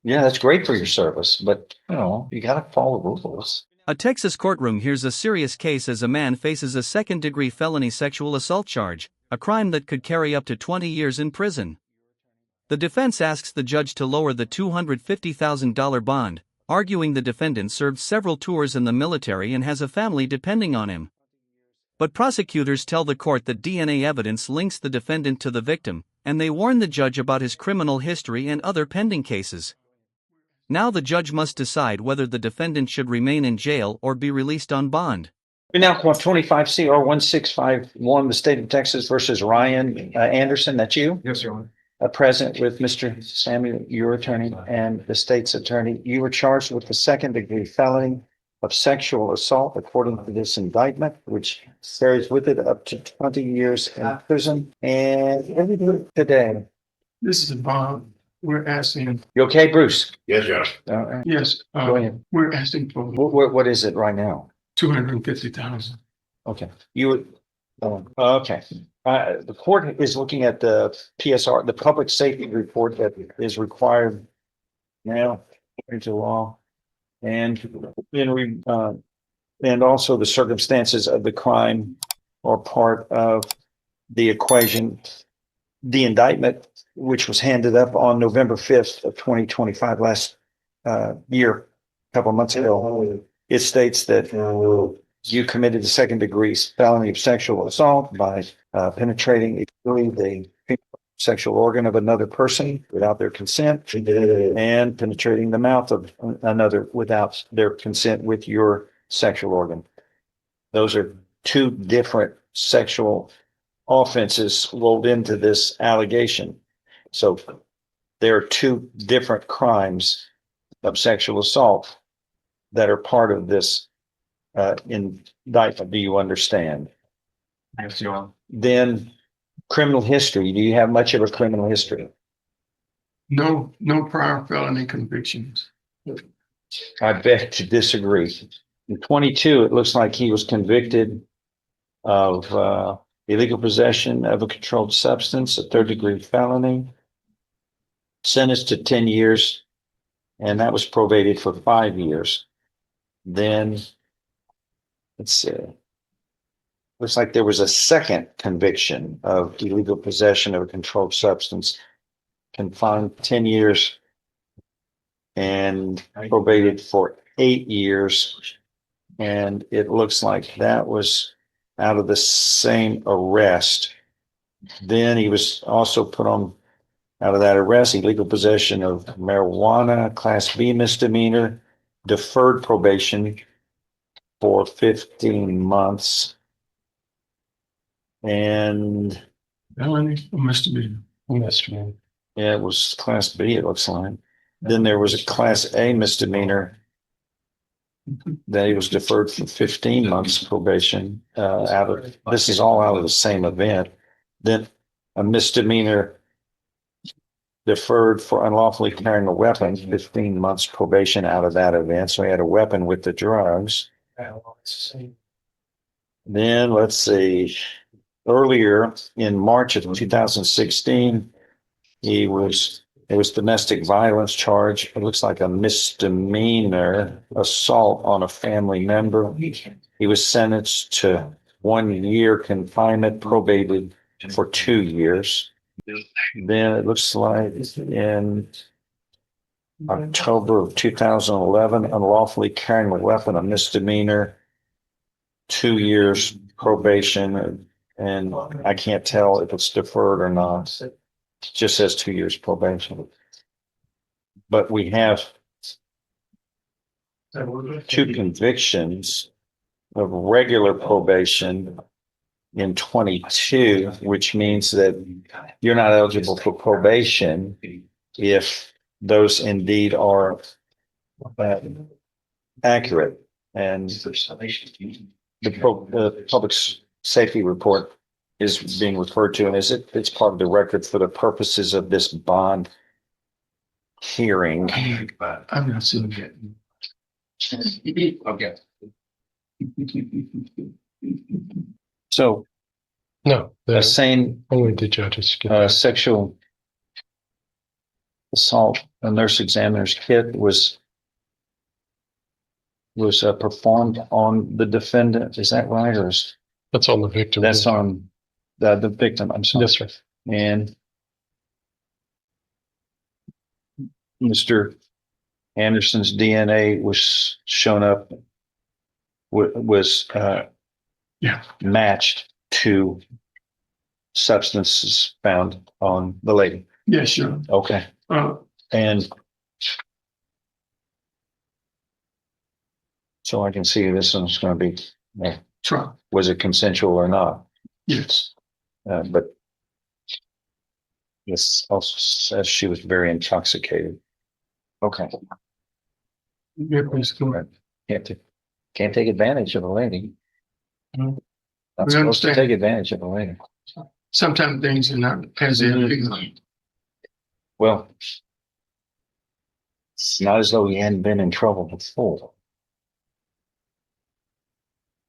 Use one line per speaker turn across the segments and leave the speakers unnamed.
Yeah, that's great for your service, but you got to follow the rules.
A Texas courtroom hears a serious case as a man faces a second-degree felony sexual assault charge, a crime that could carry up to 20 years in prison. The defense asks the judge to lower the $250,000 bond, arguing the defendant served several tours in the military and has a family depending on him. But prosecutors tell the court that DNA evidence links the defendant to the victim, and they warn the judge about his criminal history and other pending cases. Now the judge must decide whether the defendant should remain in jail or be released on bond.
We now call 25 CR 1651, the state of Texas versus Ryan Anderson. That's you?
Yes, Your Honor.
Present with Mr. Samuel, your attorney, and the state's attorney. You were charged with the second-degree felony of sexual assault according to this indictment, which carries with it up to 20 years in prison. And what do we do today?
This is a bond. We're asking,
You okay, Bruce?
Yes, Your Honor.
All right.
yes,
Go ahead.
we're asking for
What is it right now?
250,000.
Okay, okay. The court is looking at the PSR, the public safety report that is required now into law. And and also the circumstances of the crime are part of the equation. The indictment, which was handed up on November 5th of 2025, last year, a couple of months ago, it states that you committed a second-degree felony of sexual assault by penetrating the sexual organ of another person without their consent and penetrating the mouth of another without their consent with your sexual organ. Those are two different sexual offenses rolled into this allegation. So there are two different crimes of sexual assault that are part of this indictment. Do you understand?
Yes, Your Honor.
Then criminal history. Do you have much of a criminal history?
No prior felony convictions.
I beg to disagree. In 22, it looks like he was convicted of illegal possession of a controlled substance, a third-degree felony, sentenced to 10 years, and that was probated for 5 years. Then, let's see, looks like there was a second conviction of illegal possession of a controlled substance, confined 10 years, and probated for 8 years. And it looks like that was out of the same arrest. Then he was also put on out of that arrest, illegal possession of marijuana, Class B misdemeanor, deferred probation for 15 months. And
Felony or misdemeanor? Misdemeanor.
yeah, it was Class B, it looks like. Then there was a Class A misdemeanor that he was deferred for 15 months probation. This is all out of the same event. Then a misdemeanor deferred for unlawfully carrying a weapon, 15 months probation out of that event. So he had a weapon with the drugs. Then let's see, earlier in March of 2016, it was domestic violence charge. It looks like a misdemeanor assault on a family member. He was sentenced to 1 year confinement, probated for 2 years. Then it looks like in October of 2011, unlawfully carrying a weapon, a misdemeanor, 2 years probation, and I can't tell if it's deferred or not. It just says 2 years probation. But we have two convictions of regular probation in 22, which means that you're not eligible for probation if those indeed are accurate. And the public safety report is being referred to, and it's part of the record for the purposes of this bond hearing.
I've not seen it yet.
Okay.
So
No,
same
only the judges.
sexual assault a nurse examiner's kit was performed on the defendant. Is that right? Or is
That's on the victim.
that's on the victim? I'm sorry.
Yes, sir.
And Mr. Anderson's DNA was shown up, was
Yeah.
matched to substances found on the lady.
Yes, sure.
Okay. And so I can see this one's going to be,
Try.
was it consensual or not?
Yes.
But this also says she was very intoxicated. Okay.
Yeah, please go ahead.
Can't take advantage of a lady.
No.
Not
We
supposed to
understand.
take advantage of a lady.
Sometimes things are not as they're legal.
Well, it's not as though he hadn't been in trouble before.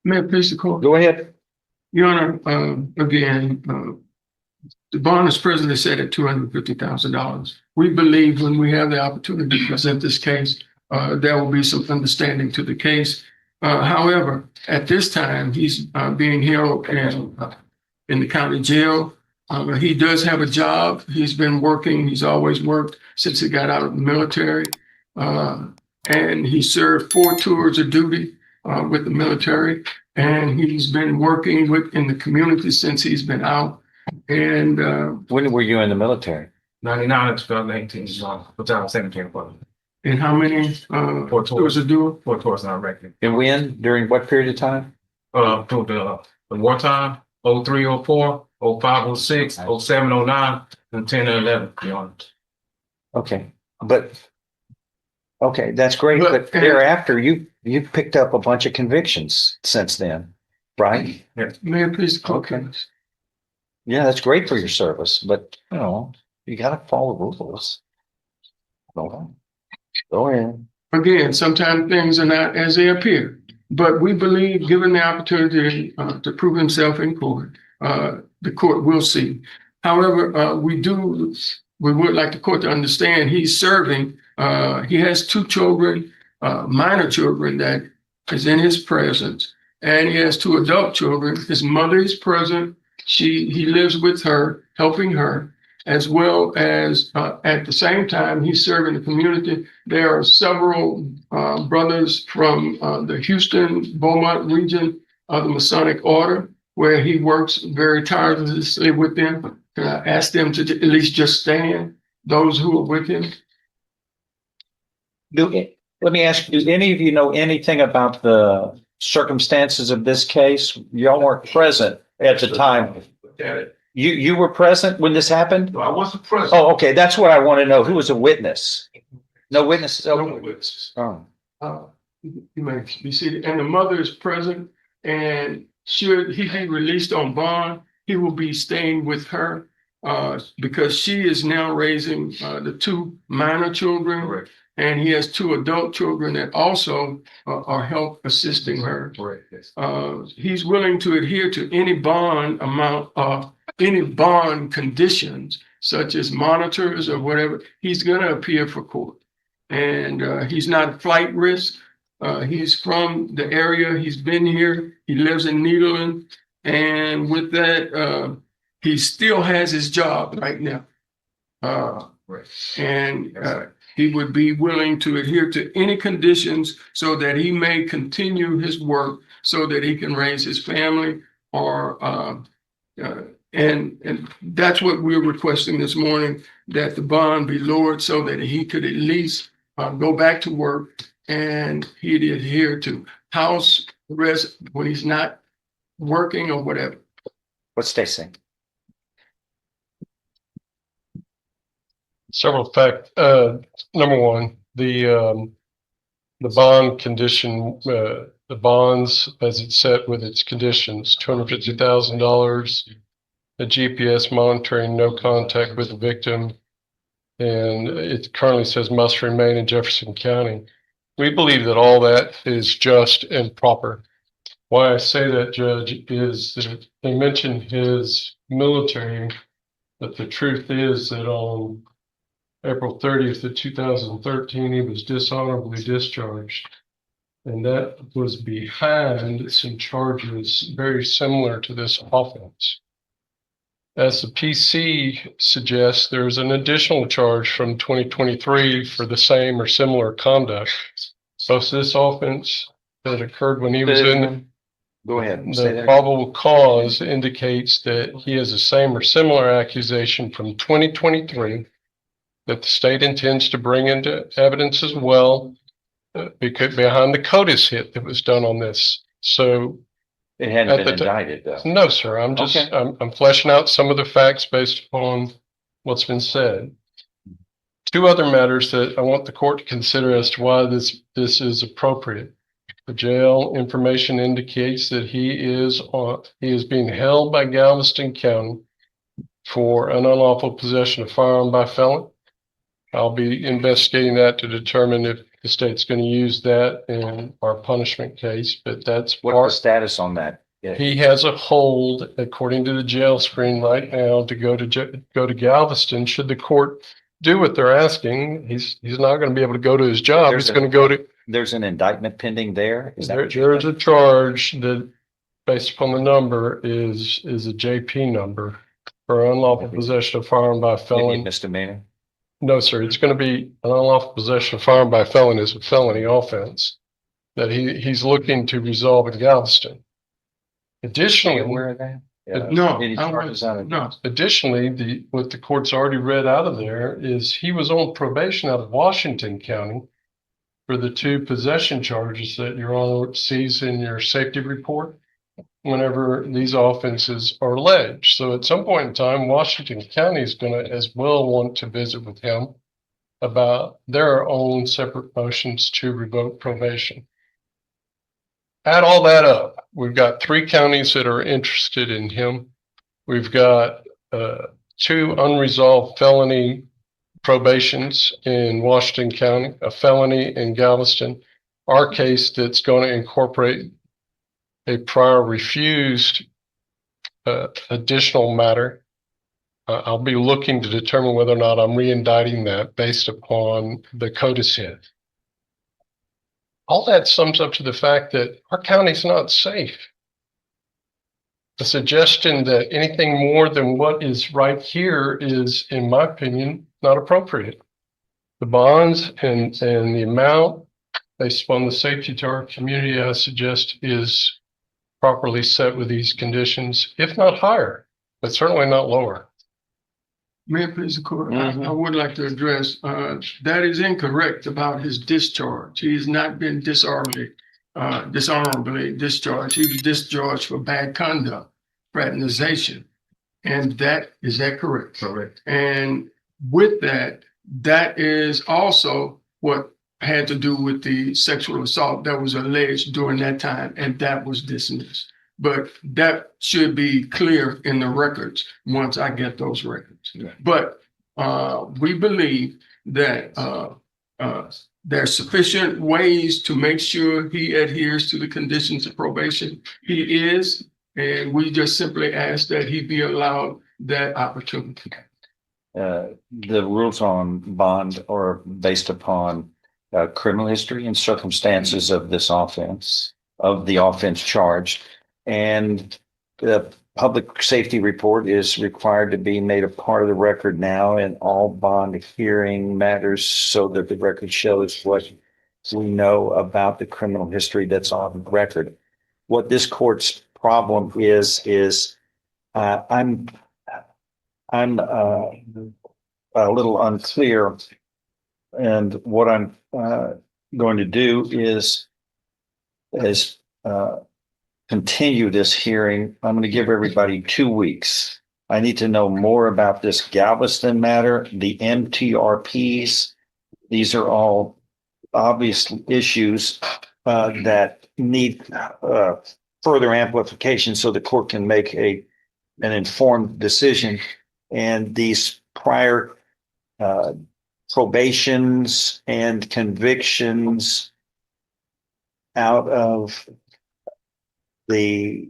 May it please the court?
Go ahead.
Your Honor, again, the bond is presently set at $250,000. We believe when we have the opportunity to present this case, there will be some understanding to the case. However, at this time, he's being held in the county jail. He does have a job. He's been working. He's always worked since he got out of the military. And he served 4 tours of duty with the military. And he's been working in the community since he's been out. And
When were you in the military?
99 to 2018 is long, 2017 for
and how many
4
tours of duty?
4 tours not record.
And when? During what period of time?
Through the wartime, 03, 04, 05, 06, 07, 09, and 10 and 11, to be honest.
Okay, but okay, that's great.
But-
But thereafter, you picked up a bunch of convictions since then, right?
May I please the court,
Okay.
please?
Yeah, that's great for your service, but you got to follow rules. Go ahead.
Again, sometimes things are not as they appear, but we believe, given the opportunity to prove himself in court, the court will see. However, we would like the court to understand he's serving. He has 2 children, minor children that is in his presence, and he has 2 adult children. His mother is present. He lives with her, helping her, as well as at the same time he's serving the community. There are several brothers from the Houston, Beaumont region of the Masonic Order, where he works very tirelessly with them. Can I ask them to at least just stand, those who are with him?
Let me ask you, do any of you know anything about the circumstances of this case? Y'all weren't present at the time. You were present when this happened?
No, I wasn't present.
Oh, okay, that's what I want to know. Who was a witness? No witnesses?
No
Okay.
witnesses.
Oh.
You may be seated. And the mother is present, and should he be released on bond, he will be staying with her because she is now raising the 2 minor children.
Correct.
And he has 2 adult children that also are help assisting her.
Correct. Yes.
He's willing to adhere to any bond amount any bond conditions, such as monitors or whatever. He's going to appear for court. And he's not a flight risk. He's from the area. He's been here. He lives in Nederland. And with that, he still has his job right now.
Right.
And he would be willing to adhere to any conditions so that he may continue his work so that he can raise his family or and that's what we're requesting this morning, that the bond be lowered so that he could at least go back to work and he'd adhere to house arrest when he's not working or whatever.
What's they saying?
Several facts. Number one, the bond condition, the bonds as it's set with its conditions, $250,000, a GPS monitoring, no contact with the victim, and it currently says must remain in Jefferson County. We believe that all that is just and proper. Why I say that, Judge, is that they mentioned his military, but the truth is that on April 30th of 2013, he was dishonorably discharged. And that was behind some charges very similar to this offense. As the PC suggests, there's an additional charge from 2023 for the same or similar conduct. So this offense that occurred when he was in
Go ahead. Say
the
that.
probable cause indicates that he has the same or similar accusation from 2023 that the state intends to bring into evidence as well, because behind the CODIS hit that was done on this. So
It hadn't
at
been
the ti-
indicted though.
no, sir, I'm just,
Okay.
I'm fleshing out some of the facts based upon what's been said. Two other matters that I want the court to consider as to why this is appropriate. The jail information indicates that he is being held by Galveston County for an unlawful possession of firearm by felon. I'll be investigating that to determine if the state's going to use that in our punishment case, but that's
What's the status on that? Yeah.
he has a hold, according to the jail screen right now, to go to Galveston. Should the court do what they're asking, he's not going to be able to go to his job.
There's
He's going to go to,
There's an indictment pending there? Is that what you're
there's
saying?
a charge that, based upon the number, is a JP number for unlawful possession of firearm by
Maybe a
felon.
misdemeanor?
No, sir, it's going to be an unlawful possession of firearm by felon is a felony offense that he's looking to resolve in Galveston.
Are you
Additionally,
aware of that? Yeah.
No,
Any
I
charges out of
no.
Additionally, what the court's already read out of there is he was on probation out of Washington County for the two possession charges that your Honor sees in your safety report whenever these offenses are alleged. So at some point in time, Washington County is going to as well want to visit with him about their own separate motions to revoke probation. Add all that up, we've got 3 counties that are interested in him. We've got 2 unresolved felony probations in Washington County, a felony in Galveston. Our case that's going to incorporate a prior refused additional matter. I'll be looking to determine whether or not I'm re-indicting that based upon the CODIS hit. All that sums up to the fact that our county's not safe. The suggestion that anything more than what is right here is, in my opinion, not appropriate. The bonds and the amount based upon the safety to our community, I suggest, is properly set with these conditions, if not higher, but certainly not lower.
May I please the court?
Mhm.
I would like to address, that is incorrect about his discharge. He has not been dishonorably discharged. He was discharged for bad conduct, fraternization. And is that correct?
Correct.
And with that, that is also what had to do with the sexual assault that was alleged during that time, and that was dismissed. But that should be clear in the records once I get those records.
Yeah.
But we believe that there's sufficient ways to make sure he adheres to the conditions of probation. He is, and we just simply ask that he be allowed that opportunity.
The rules on bond are based upon criminal history and circumstances of this offense, of the offense charged. And the public safety report is required to be made a part of the record now in all bond hearing matters so that the record shows what we know about the criminal history that's on record. What this court's problem is I'm a little unclear, and what I'm going to do is continue this hearing. I'm going to give everybody 2 weeks. I need to know more about this Galveston matter, the MTRPs. These are all obvious issues that need further amplification so the court can make an informed decision. And these prior probations and convictions out of the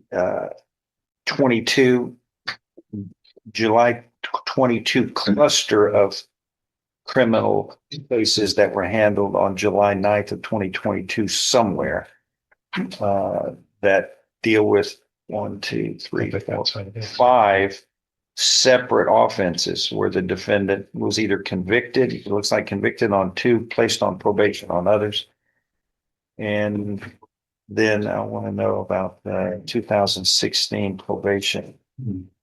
July 22 cluster of criminal cases that were handled on July 9th of 2022 somewhere that deal with 5 separate offenses where the defendant was either convicted, it looks like convicted on 2, placed on probation on others. And then I want to know about the 2016 probation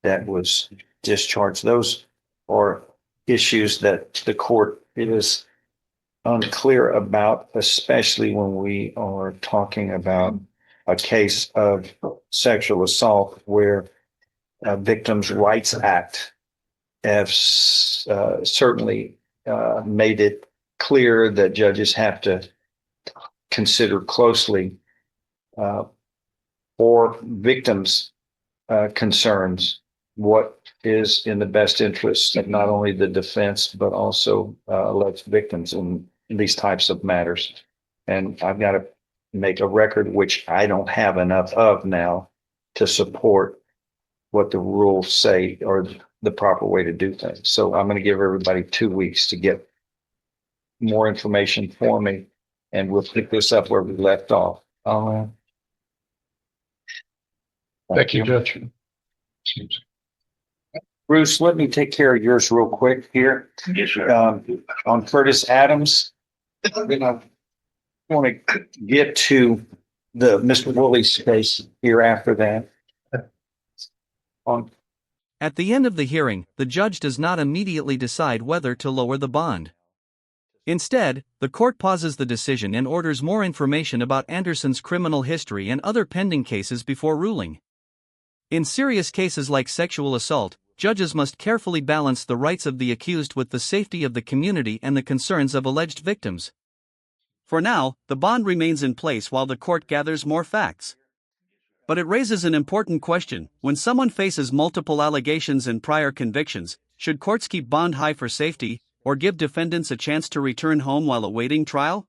that was discharged. Those are issues that the court is unclear about, especially when we are talking about a case of sexual assault where Victims' Rights Act have certainly made it clear that judges have to consider closely for victims' concerns what is in the best interest of not only the defense but also alleged victims in these types of matters. And I've got to make a record, which I don't have enough of now, to support what the rules say or the proper way to do things. So I'm going to give everybody 2 weeks to get more information for me, and we'll pick this up where we left off.
Thank you, Judge.
Bruce, let me take care of yours real quick here.
Yes, sir.
On Curtis Adams, then I want to get to the Mr. Woolley's case here after that.
At the end of the hearing, the judge does not immediately decide whether to lower the bond. Instead, the court pauses the decision and orders more information about Anderson's criminal history and other pending cases before ruling. In serious cases like sexual assault, judges must carefully balance the rights of the accused with the safety of the community and the concerns of alleged victims. For now, the bond remains in place while the court gathers more facts. But it raises an important question: when someone faces multiple allegations and prior convictions, should courts keep bond high for safety, or give defendants a chance to return home while awaiting trial?